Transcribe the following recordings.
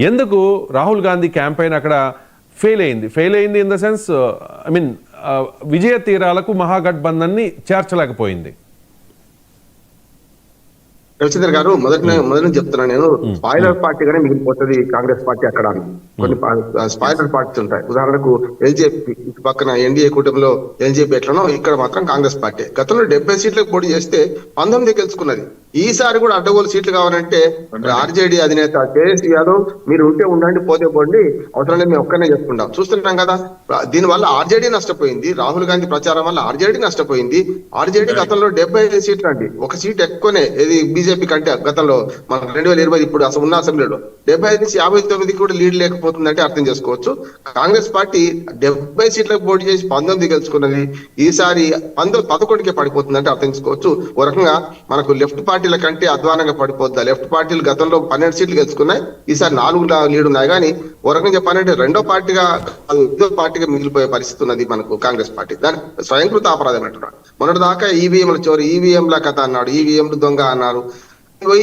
ఎందుకు రాహుల్ గాంధీ క్యాంపెయిన్ అక్కడ ఫెయిల్ అయింది in the sense I mean విజయ తీరాలకు మహాగఠబంధన్ని చేర్చలేకపోయింది? రవిచంద్ర గారు మొదటి నుంచి చెప్తున్నాను నేను, స్పాయిలర్ పార్టీగానే మిగిలిపోతుంది కాంగ్రెస్ పార్టీ అక్కడ. కొన్ని స్పాయిలర్ పార్టీస్ ఉంటాయి. ఉదాహరణకు ఎల్జేపీ పక్కన ఎన్డీఏ కూటమిలో ఎల్జేపీ ఎట్లనో ఇక్కడ మాత్రం కాంగ్రెస్ పార్టీ గతంలో 70 సీట్లకు పోటీ చేస్తే 19 గెలుచుకున్నది. ఈసారి కూడా అడ్డగోలు సీట్లు కావాలంటే ఆర్జేడీ అధినేత కేఎస్ యాదవ్ మీరు ఉంటే ఉండండి, పోతే పోండి, అవసరం లేదు మేము ఒక్కనే చేసుకుంటాం. చూస్తున్నాం కదా, దీనివల్ల ఆర్జేడీ నష్టపోయింది. రాహుల్ గాంధీ ప్రచారం వల్ల ఆర్జేడీ నష్టపోయింది. ఆర్జేడీ గతంలో 75 సీట్లు అండి, ఒక సీట్ ఎక్కువనే ఇది బీజేపీ కంటే. గతంలో మన 2020 ఇప్పుడు అసలు ఉన్న అసెంబ్లీలో 75 నుంచి 59 కూడా లీడ్ లేకపోతుందంటే అర్థం చేసుకోవచ్చు. కాంగ్రెస్ పార్టీ 70 సీట్లకు పోటీ చేసి 19 గెలుచుకున్నది. ఈసారి 11కే పడిపోతుందంటే అర్థం చేసుకోవచ్చు. ఓ రకంగా మనకు లెఫ్ట్ పార్టీల కంటే అధ్వానంగా పడిపోద్దా. లెఫ్ట్ పార్టీలు గతంలో 12 సీట్లు గెలుచుకున్నాయి, ఈసారి 4 లీడ్ ఉన్నాయి. కానీ ఓ రకంగా చెప్పాలంటే రెండో పార్టీగా మిగిలిపోయే పరిస్థితి ఉన్నది మనకు కాంగ్రెస్ పార్టీ. దాని స్వయంకృత అపరాధం అంటున్నాడు. మొన్నటి దాకా ఈవీఎంల చోరీ, ఈవీఎంల కథ అన్నాడు, ఈవీఎంలు దొంగ అన్నారు,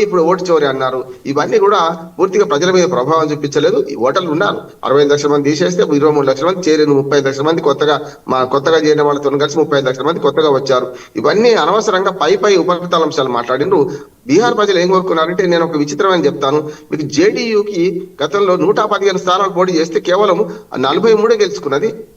ఇప్పుడు ఓటు చోరీ అన్నారు. ఇవన్నీ కూడా పూర్తిగా ప్రజల మీద ప్రభావం చూపించలేదు. ఓటర్లు ఉన్నారు, 65 లక్షల మంది తీసేస్తే 23 లక్షల మంది చేరిన, 35 లక్షల మంది కొత్తగా చేరిన వాళ్ళతో కలిసి 35 లక్షల మంది కొత్తగా వచ్చారు. ఇవన్నీ అనవసరంగా పై ఉపరితల అంశాలు మాట్లాడిండ్రు. బీహార్ ప్రజలు ఏం కోరుకున్నారంటే, నేను ఒక విచిత్రమైన చెప్తాను మీకు. జేడీయూకి గతంలో 115 స్థానాలు పోటీ చేస్తే కేవలం 43 గెలుచుకున్నది.